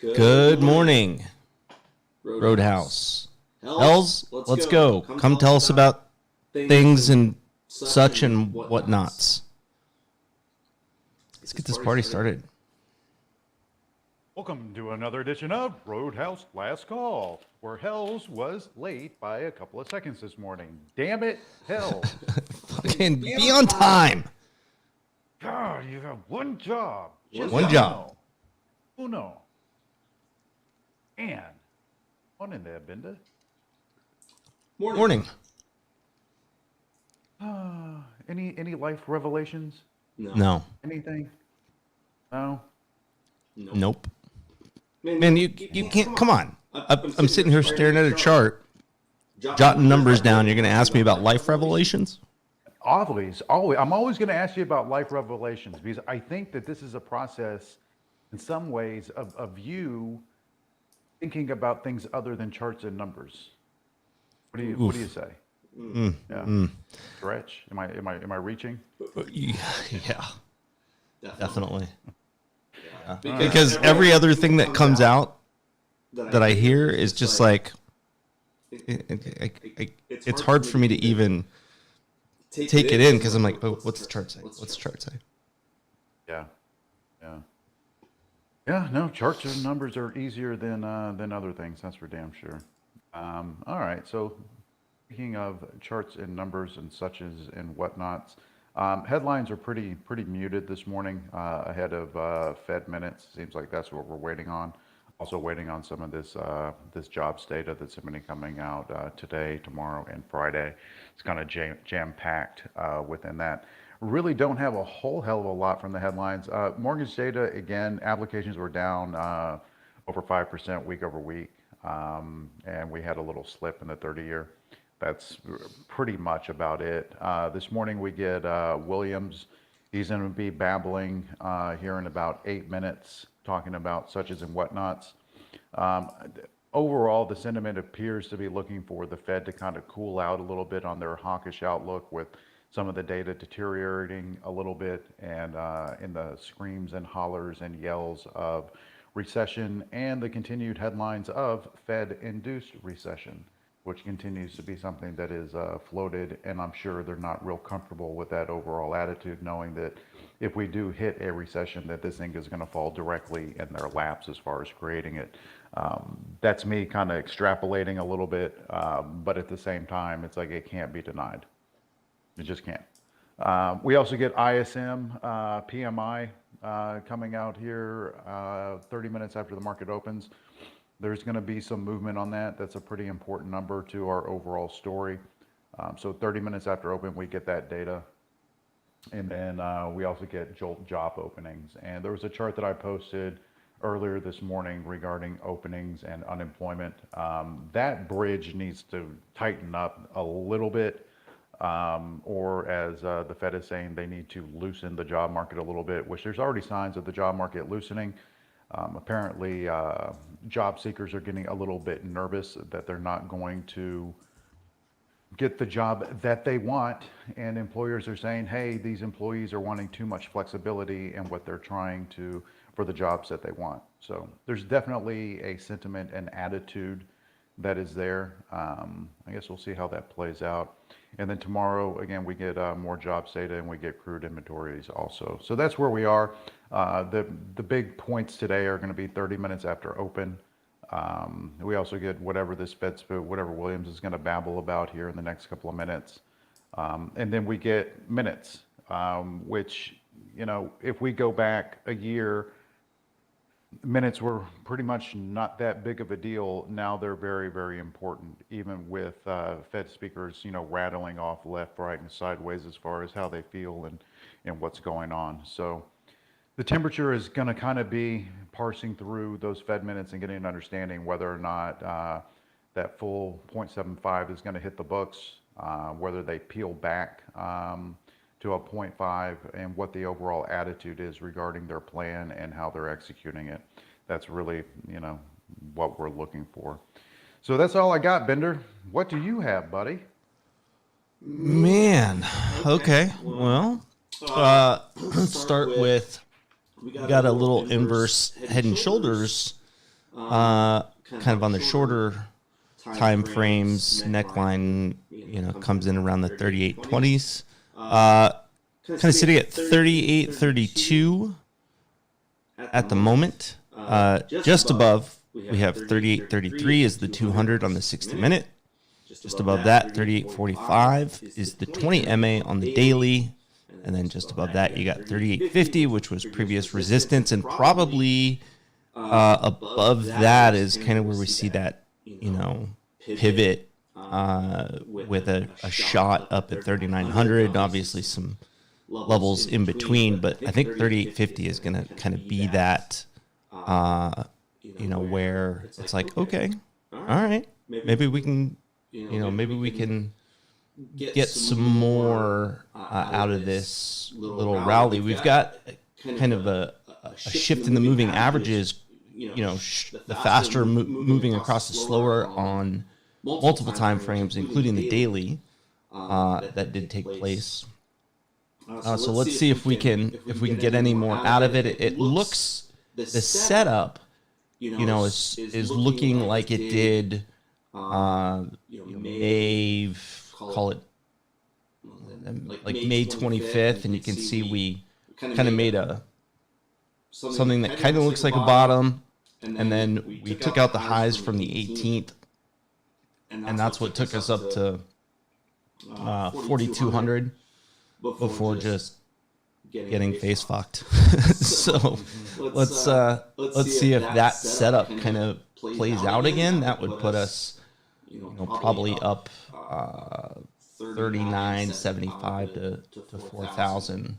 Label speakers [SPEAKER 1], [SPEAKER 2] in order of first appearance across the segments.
[SPEAKER 1] Good morning, Roadhouse. Hells, let's go. Come tell us about things and such and whatnots. Let's get this party started.
[SPEAKER 2] Welcome to another edition of Roadhouse Last Call, where Hells was late by a couple of seconds this morning. Damn it, Hells.
[SPEAKER 1] Fucking be on time.
[SPEAKER 2] God, you have one job. Just
[SPEAKER 1] One job.
[SPEAKER 2] Uno. And on in there, Binda.
[SPEAKER 1] Morning.
[SPEAKER 2] Any life revelations?
[SPEAKER 1] No.
[SPEAKER 2] Anything? No?
[SPEAKER 1] Nope. Man, you can't. Come on. I'm sitting here staring at a chart, jotting numbers down. You're going to ask me about life revelations?
[SPEAKER 2] I'm always going to ask you about life revelations because I think that this is a process in some ways of you thinking about things other than charts and numbers. What do you say? Stretch? Am I reaching?
[SPEAKER 1] Yeah. Definitely. Yeah. Because every other thing that comes out that I hear is just like it's hard for me to even take it in because I'm like, oh, what's the chart say? What's the chart say?
[SPEAKER 2] Yeah, no, charts and numbers are easier than other things. That's for damn sure. All right, so speaking of charts and numbers and suches and whatnots, headlines are pretty muted this morning ahead of Fed minutes. Seems like that's what we're waiting on. Also waiting on some of this jobs data that's going to be coming out today, tomorrow, and Friday. It's kind of jam-packed within that. Really don't have a whole hell of a lot from the headlines. Mortgage data, again, applications were down over 5% week over week. And we had a little slip in the 30-year. That's pretty much about it. This morning we get Williams. He's going to be babbling here in about 8 minutes, talking about suches and whatnots. Overall, the sentiment appears to be looking for the Fed to kind of cool out a little bit on their hawkish outlook with some of the data deteriorating a little bit and in the screams and hollers and yells of recession and the continued headlines of Fed-induced recession, which continues to be something that is floated, and I'm sure they're not real comfortable with that overall attitude, knowing that if we do hit a recession, that this thing is going to fall directly in their laps as far as creating it. That's me kind of extrapolating a little bit, but at the same time, it's like it can't be denied. It just can't. We also get ISM, PMI coming out here 30 minutes after the market opens. There's going to be some movement on that. That's a pretty important number to our overall story. So 30 minutes after open, we get that data. And then we also get job openings. And there was a chart that I posted earlier this morning regarding openings and unemployment. That bridge needs to tighten up a little bit. Or as the Fed is saying, they need to loosen the job market a little bit, which there's already signs of the job market loosening. Apparently, job seekers are getting a little bit nervous that they're not going to get the job that they want. And employers are saying, hey, these employees are wanting too much flexibility in what they're trying to for the jobs that they want. So there's definitely a sentiment and attitude that is there. I guess we'll see how that plays out. And then tomorrow, again, we get more jobs data and we get crude inventories also. So that's where we are. The big points today are going to be 30 minutes after open. We also get whatever whatever Williams is going to babble about here in the next couple of minutes. And then we get minutes, which, if we go back a year, minutes were pretty much not that big of a deal. Now they're very, very important, even with Fed speakers, rattling off left, right, and sideways as far as how they feel and what's going on. So the temperature is going to kind of be parsing through those Fed minutes and getting an understanding whether or not that full 0.75 is going to hit the books, whether they peel back to a 0.5 and what the overall attitude is regarding their plan and how they're executing it. That's really, what we're looking for. So that's all I got, Bender. What do you have, buddy?
[SPEAKER 1] Man, okay. Well, let's start with, we got a little inverse head and shoulders kind of on the shorter time frames. Neckline, comes in around the 38.20s. Kind of sitting at 38.32 at the moment. Just above, we have 38.33 is the 200 on the 60-minute. Just above that, 38.45 is the 20 MA on the daily. And then just above that, you got 38.50, which was previous resistance. And probably above that is kind of where we see that, pivot with a shot up at 3,900. Obviously, some levels in between. But I think 38.50 is going to kind of be that, where it's like, okay, all right, maybe we can, maybe we can get some more out of this little rally. We've got kind of a shift in the moving averages, the faster moving across the slower on multiple time frames, including the daily, that did take place. So let's see if we can get any more out of it. It looks, the setup, is looking like it did, May, call it like May 25th, and you can see we kind of made something that kind of looks like a bottom, and then we took out the highs from the 18th, and that's what took us up to 4,200 before just getting face fucked. So let's see if that setup kind of plays out again. That would put us, probably up 39.75 to 4,000.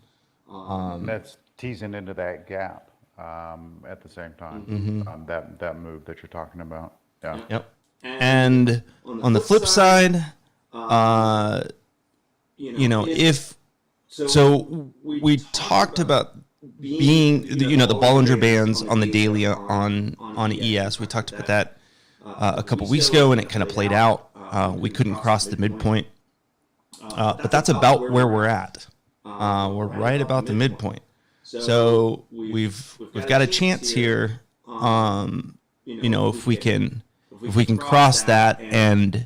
[SPEAKER 2] That's teasing into that gap at the same time.
[SPEAKER 1] Mm-hmm.
[SPEAKER 2] That move that you're talking about. Yeah.
[SPEAKER 1] Yep. And on the flip side, if so, we talked about being, the Bollinger Bands on the daily on ES. We talked about that a couple weeks ago, and it kind of played out. We couldn't cross the midpoint, but that's about where we're at. We're right about the midpoint. So we've got a chance here. If we can cross that and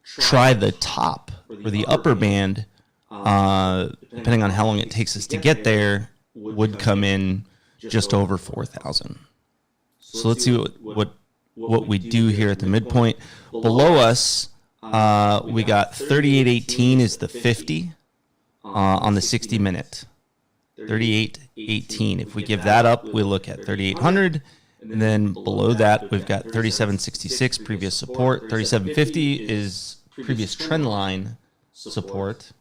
[SPEAKER 1] try the top or the upper band, depending on how long it takes us to get there, would come in just over 4,000. So let's see what we do here at the midpoint. Below us, we got 38.18 is the 50 on the 60-minute. 38.18. If we give that up, we look at 3,800. And then below that, we've got 37.66 previous support. 37.50 is previous trend line support.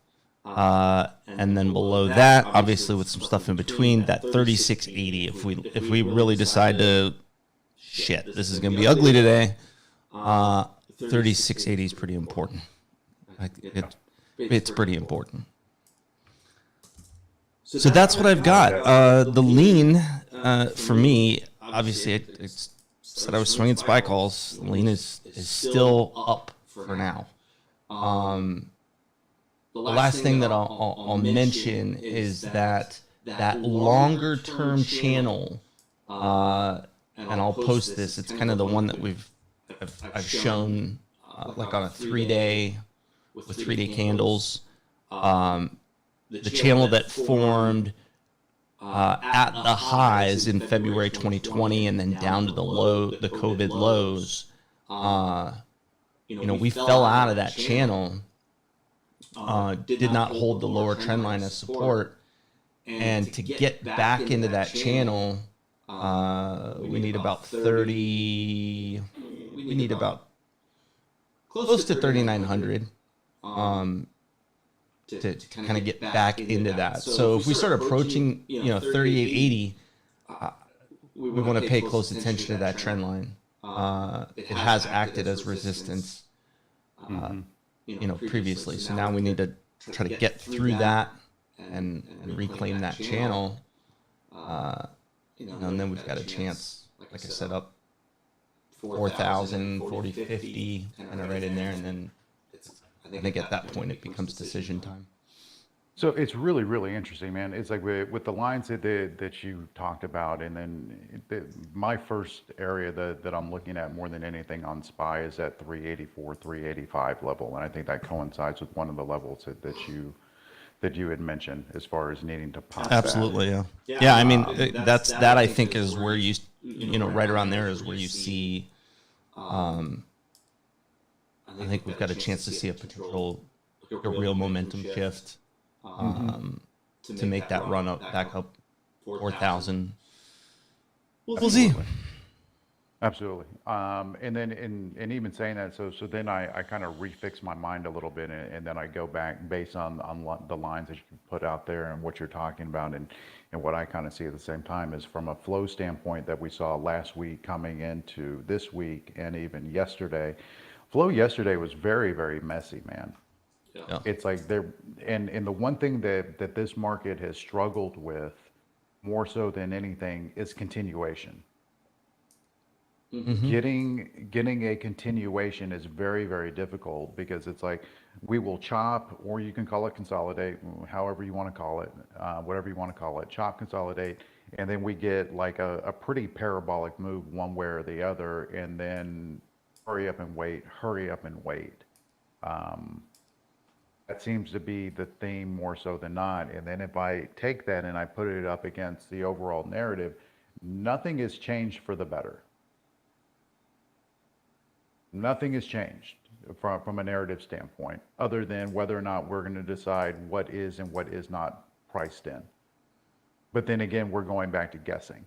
[SPEAKER 1] And then below that, obviously with some stuff in between, that 36.80. If we really decide to, shit, this is going to be ugly today, 36.80 is pretty important. It's pretty important. So that's what I've got. The lean, for me, obviously, I said I was swinging SPY calls. The lean is still up for now. The last thing that I'll mention is that longer term channel, and I'll post this. It's kind of the one that I've shown like on a 3-day with 3-day candles. The channel that formed at the highs in February 2020 and then down to the COVID lows. We fell out of that channel. Did not hold the lower trend line as support, and to get back into that channel, we need about 30. We need about close to 3,900 to kind of get back into that. So if we start approaching 38.80, we want to pay close attention to that trend line. It has acted as resistance. Previously. So now we need to try to get through that and reclaim that channel. And then we've got a chance, like I said, up 4,000, 40.50, kind of right in there. And then I think at that point it becomes decision time.
[SPEAKER 2] So it's really, really interesting, man. It's like with the lines that you talked about, and then my first area that I'm looking at more than anything on SPY is at 384, 385 level, and I think that coincides with one of the levels that you had mentioned as far as needing to pop that.
[SPEAKER 1] Absolutely, yeah. Yeah, I mean, that I think is where right around there is where you see, I think we've got a chance to see a potential, like a real momentum shift, to make that run up, back up 4,000. We'll see.
[SPEAKER 2] Absolutely. And then in even saying that, so then I kind of refix my mind a little bit, and then I go back based on the lines that you put out there and what you're talking about, and what I kind of see at the same time is from a flow standpoint that we saw last week coming into this week and even yesterday. Flow yesterday was very, very messy, man.
[SPEAKER 1] Yeah.
[SPEAKER 2] It's like there, and the one thing that this market has struggled with more so than anything is continuation.
[SPEAKER 1] Mm-hmm.
[SPEAKER 2] Getting a continuation is very, very difficult because it's like we will chop, or you can call it consolidate, however you want to call it, whatever you want to call it, chop, consolidate, and then we get like a pretty parabolic move one way or the other, and then hurry up and wait, hurry up and wait. Um, that seems to be the theme more so than not. And then if I take that and I put it up against the overall narrative, nothing has changed for the better. Nothing has changed from a narrative standpoint, other than whether or not we're going to decide what is and what is not priced in. But then again, we're going back to guessing.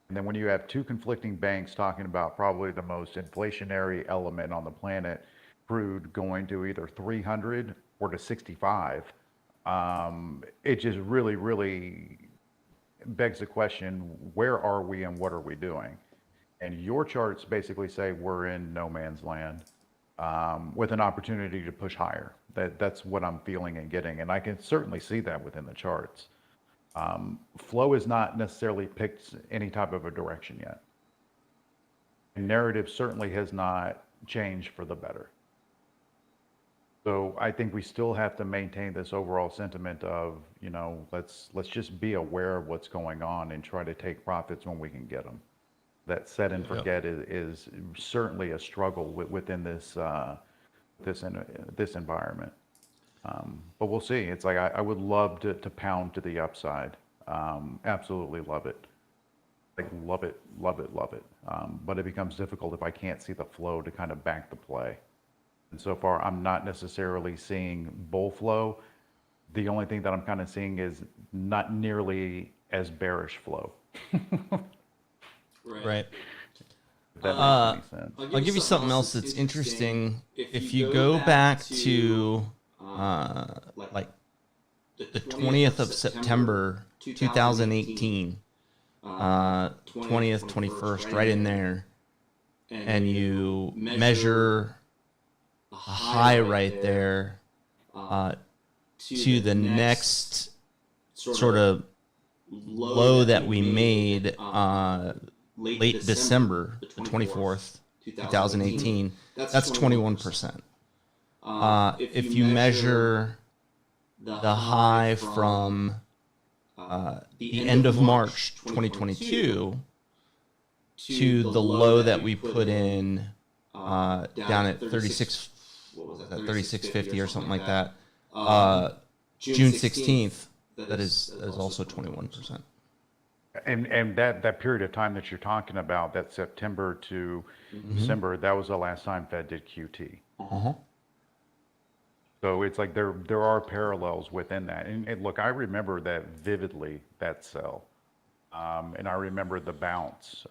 [SPEAKER 2] And then when you have two conflicting banks talking about probably the most inflationary element on the planet, crude going to either 300 or to 65, it just really, really begs the question, where are we and what are we doing? And your charts basically say we're in no man's land, with an opportunity to push higher. That's what I'm feeling and getting, and I can certainly see that within the charts. Flow has not necessarily picked any type of a direction yet. And narrative certainly has not changed for the better. So I think we still have to maintain this overall sentiment of, let's just be aware of what's going on and try to take profits when we can get them. That set and
[SPEAKER 1] Yep.
[SPEAKER 2] forget is certainly a struggle within this environment. But we'll see. It's like I would love to pound to the upside. Absolutely love it. Like love it, love it, love it. But it becomes difficult if I can't see the flow to kind of back the play. And so far, I'm not necessarily seeing bull flow. The only thing that I'm kind of seeing is not nearly as bearish flow.
[SPEAKER 1] Right.
[SPEAKER 2] If that makes any sense.
[SPEAKER 1] I'll give you something else that's interesting. If you go back to like the 20th of September 2018, 20th, 21st, right in there, and you measure a high right there to the next sort of low that we made late December, the 24th, 2018, that's 21%. If you measure the high from the end of March 2022 to the low that we put in down at 36, what was that, 3650 or something like that, June 16th, that is also 21%.
[SPEAKER 2] And that period of time that you're talking about, that September to December, that was the last time Fed did QT.
[SPEAKER 1] Uh-huh.
[SPEAKER 2] So it's like there are parallels within that. And look, I remember that vividly, that sell. And I remember the bounce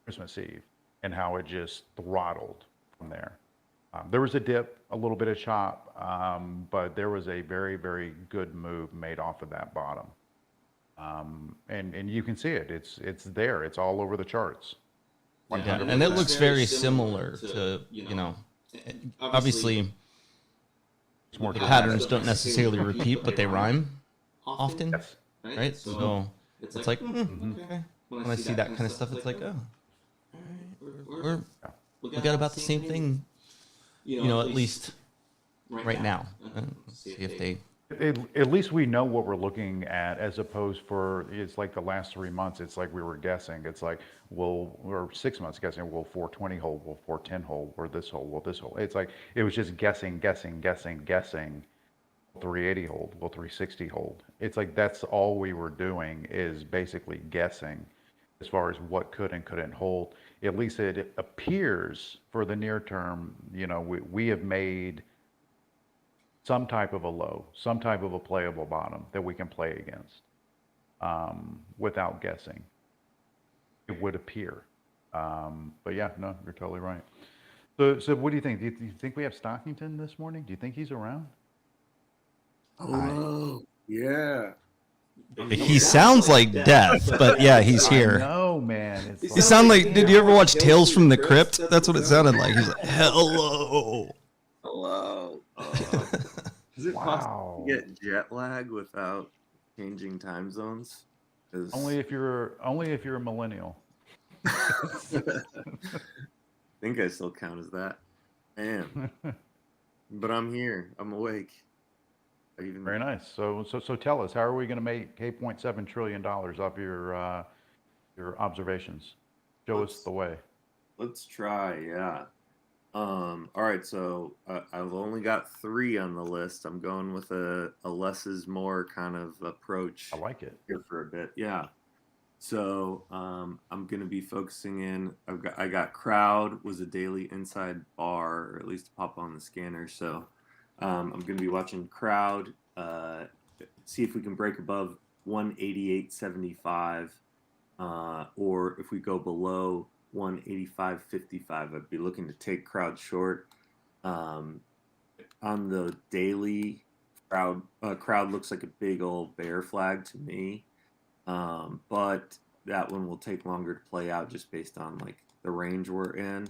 [SPEAKER 2] Christmas Eve and how it just throttled from there. There was a dip, a little bit of chop, but there was a very, very good move made off of that bottom. And you can see it. It's there. It's all over the charts.
[SPEAKER 1] Yeah, and it looks very similar to, obviously the patterns don't necessarily repeat, but they rhyme often,
[SPEAKER 2] Yes.
[SPEAKER 1] right? So it's like, okay. When I see that kind of stuff, it's like, oh, we got about the same thing, at least right now. See if they.
[SPEAKER 2] At least we know what we're looking at, as opposed for it's like the last 3 months. It's like we were guessing. It's like, well, we're 6 months guessing. Will 420 hold? Will 410 hold? Or this hold? Will this hold? It's like it was just guessing, guessing, guessing, guessing. Will 380 hold? Will 360 hold? It's like that's all we were doing is basically guessing as far as what could and couldn't hold. At least it appears for the near term. We have made some type of a low, some type of a playable bottom that we can play against without guessing. It would appear. But yeah, no, you're totally right. So what do you think? Do you think we have Stockington this morning? Do you think he's around?
[SPEAKER 3] Hello. Yeah.
[SPEAKER 1] He sounds like death, but yeah, he's
[SPEAKER 2] I
[SPEAKER 1] here.
[SPEAKER 2] know, man. It's
[SPEAKER 1] You
[SPEAKER 2] like,
[SPEAKER 1] sound like. Did you ever watch Tales from the Crypt? That's what it sounded like. He's like, hello.
[SPEAKER 3] Hello. Is it possible
[SPEAKER 2] wow.
[SPEAKER 3] to get jet lag without changing time zones?
[SPEAKER 2] Only if you're a millennial.
[SPEAKER 3] I think I still count as that. Man. But I'm here. I'm awake.
[SPEAKER 2] Very nice. So tell us, how are we going to make $8.7 trillion off your observations? Show us the way.
[SPEAKER 3] Let's try. Yeah. All right. So I've only got 3 on the list. I'm going with a less is more kind of approach.
[SPEAKER 2] I like it.
[SPEAKER 3] Here for a bit. Yeah. So I'm going to be focusing in. I got crowd was a daily inside bar, or at least pop on the scanner. So I'm going to be watching crowd. See if we can break above 188.75, or if we go below 185.55, I'd be looking to take crowd short. On the daily, crowd looks like a big old bear flag to me. But that one will take longer to play out just based on like the range we're in.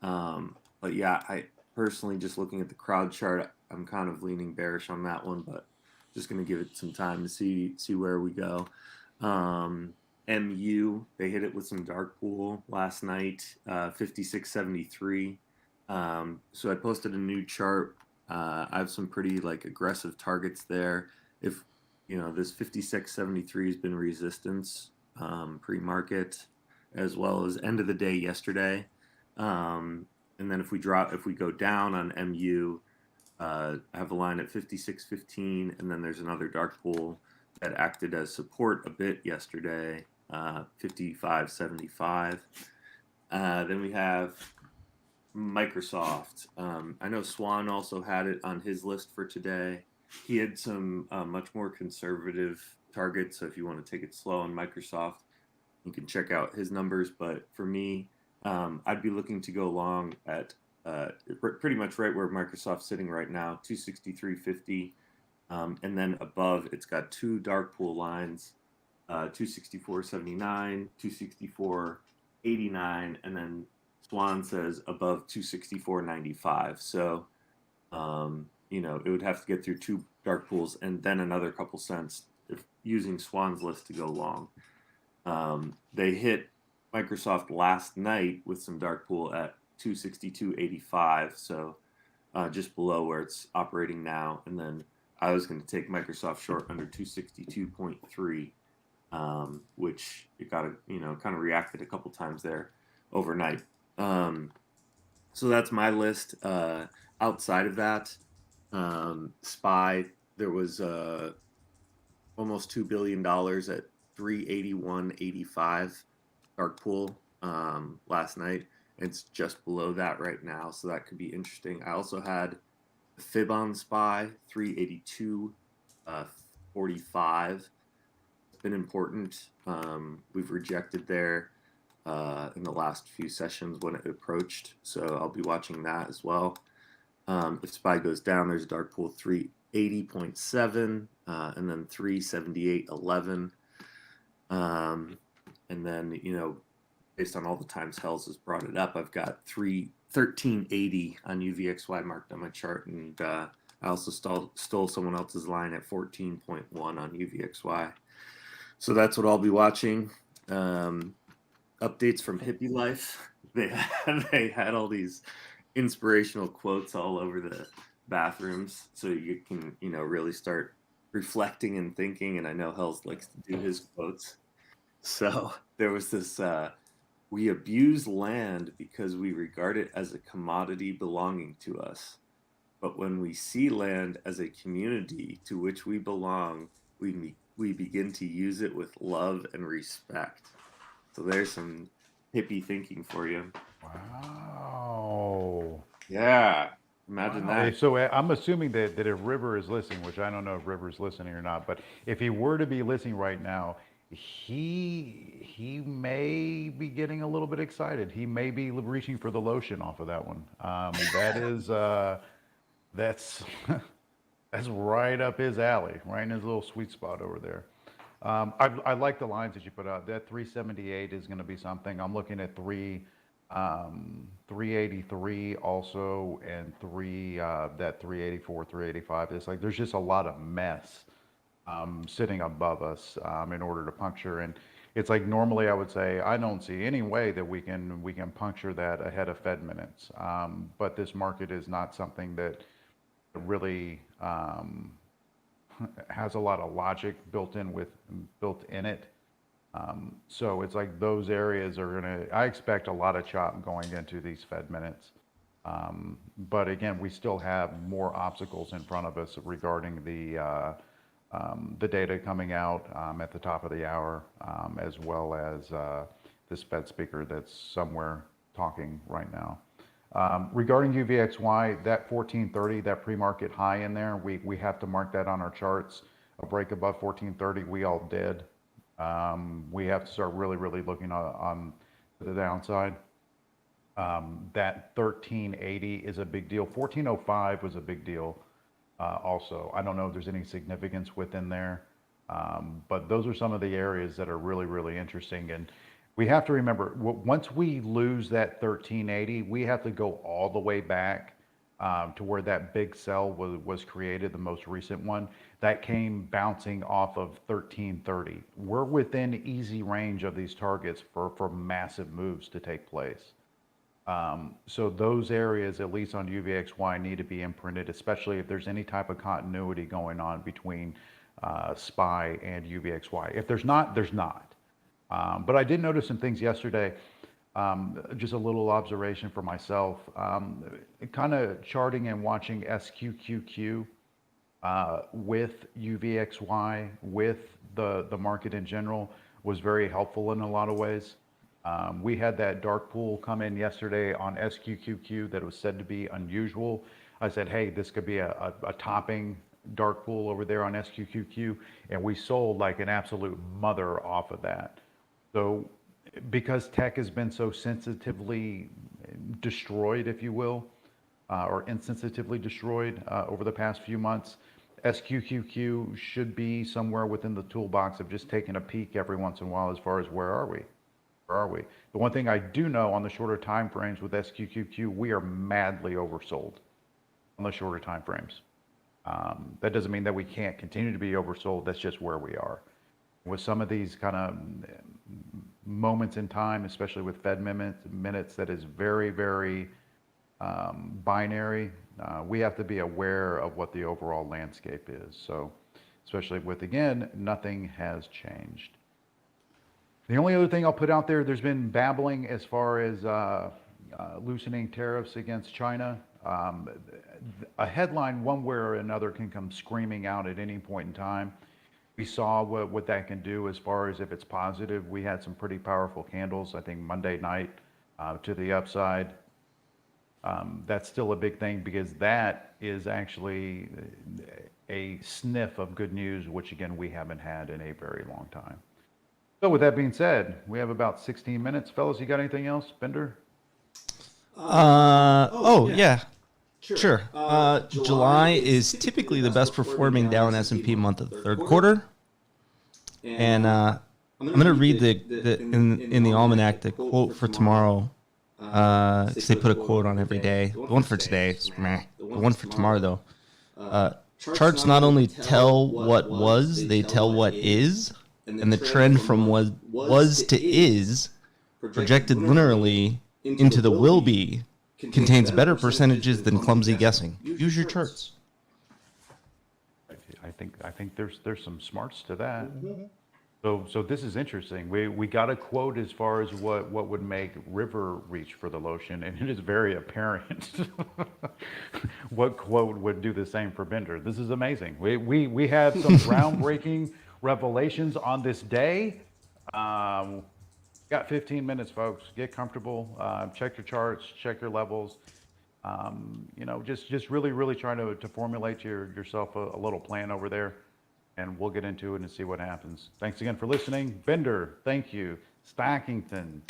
[SPEAKER 3] But yeah, I personally, just looking at the crowd chart, I'm kind of leaning bearish on that one, but just going to give it some time to see where we go. MU, they hit it with some dark pool last night, 56.73. So I posted a new chart. I have some pretty like aggressive targets there. If this 56.73 has been resistance pre-market, as well as end of the day yesterday. And then if we go down on MU, I have a line at 56.15, and then there's another dark pool that acted as support a bit yesterday, 55.75. Then we have Microsoft. I know Swan also had it on his list for today. He had some much more conservative targets, so if you want to take it slow on Microsoft, you can check out his numbers. But for me, I'd be looking to go long at pretty much right where Microsoft's sitting right now, 263.50, and then above it's got 2 dark pool lines, 264.79, 264.89, and then Swan says above 264.95. So it would have to get through 2 dark pools and then another couple cents if using Swan's list to go long. They hit Microsoft last night with some dark pool at 262.85, so just below where it's operating now. And then I was going to take Microsoft short under 262.3, which it got kind of reacted a couple times there overnight. So that's my list. Outside of that, SPY, there was almost $2 billion at 381.85 dark pool last night. It's just below that right now, so that could be interesting. I also had the fib on SPY, 382.45. It's been important. We've rejected there in the last few sessions when it approached, so I'll be watching that as well. If SPY goes down, there's a dark pool 380.7, and then 378.11. And then, based on all the times Hells has brought it up, I've got 1380 on UVXY marked on my chart, and I also stole someone else's line at 14.1 on UVXY. So that's what I'll be watching. Updates from Hippie Life. They had all these inspirational quotes all over bathrooms, so you can, really start reflecting and thinking. And I know Hells likes to do his quotes. So there was this we abuse land because we regard it as a commodity belonging to us. But when we see land as a community to which we belong, we begin to use it with love and respect. So there's some hippie thinking for you.
[SPEAKER 2] Wow.
[SPEAKER 3] Yeah, imagine
[SPEAKER 2] Wow.
[SPEAKER 3] that.
[SPEAKER 2] So I'm assuming that if River is listening, which I don't know if River's listening or not, but if he were to be listening right now, he may be getting a little bit excited. He may be reaching for the lotion off of that one. That is that's that's right up his alley, right in his little sweet spot over there. I like the lines that you put out. That 378 is going to be something. I'm looking at 383 also, and that 384, 385. It's like there's just a lot of mess sitting above us in order to puncture. And it's like normally I would say I don't see any way that we can puncture that ahead of Fed minutes. But this market is not something that really has a lot of logic built in it. So it's like those areas are gonna. I expect a lot of chop going into these Fed minutes. But again, we still have more obstacles in front of us regarding the data coming out at the top of the hour, as well as this Fed speaker that's somewhere talking right now. Regarding UVXY, that 1430, that pre-market high in there, we have to mark that on our charts. A break above 1430, we all did. We have to start really, really looking on the downside. That 1380 is a big deal. 1405 was a big deal also. I don't know if there's any significance within there, but those are some of the areas that are really, really interesting. And we have to remember, once we lose that 1380, we have to go all the way back to where that big sell was created, the most recent one. That came bouncing off of 1330. We're within easy range of these targets for massive moves to take place. So those areas, at least on UVXY, need to be imprinted, especially if there's any type of continuity going on between SPY and UVXY. If there's not, there's not. But I did notice some things yesterday, just a little observation for myself, kind of charting and watching SQQQ with UVXY, with the market in general, was very helpful in a lot of ways. We had that dark pool come in yesterday on SQQQ that was said to be unusual. I said, hey, this could be a topping dark pool over there on SQQQ, and we sold like an absolute mother off of that. So because tech has been so sensitively destroyed, if you will, or insensitively destroyed over the past few months, SQQQ should be somewhere within the toolbox of just taking a peek every once in a while as far as where are we? Where are we? The one thing I do know on the shorter time frames with SQQQ, we are madly oversold on the shorter time frames. That doesn't mean that we can't continue to be oversold. That's just where we are. With some of these kind of moments in time, especially with Fed minutes, that is very, very binary. We have to be aware of what the overall landscape is. So, especially with, again, nothing has changed. The only other thing I'll put out there, there's been babbling as far as loosening tariffs against China. A headline, one way or another, can come screaming out at any point in time. We saw what that can do as far as if it's positive. We had some pretty powerful candles, I think, Monday night to the upside. That's still a big thing because that is actually a sniff of good news, which, again, we haven't had in a very long time. So with that being said, we have about 16 minutes. Fellas, you got anything else? Bender?
[SPEAKER 1] Yeah. Sure. July is typically the best performing Dow and S&P month of the third quarter. And I'm going to read in the almanac the quote for tomorrow. Because they put a quote on every day. The one for today is meh. The one for tomorrow, though. Charts not only tell what was, they tell what is. And the trend from was to is projected linearly into the will be contains better percentages than clumsy guessing. Use your charts.
[SPEAKER 2] I think there's some smarts to that. So this is interesting. We got a quote as far as what would make River reach for the lotion, and it is very apparent what quote would do the same for Bender. This is amazing. We had some groundbreaking revelations on this day. Got 15 minutes, folks. Get comfortable. Check your charts. Check your levels. You know, just really trying to formulate yourself a little plan over there, and we'll get into it and see what happens. Thanks again for listening. Bender, thank you. Stackington,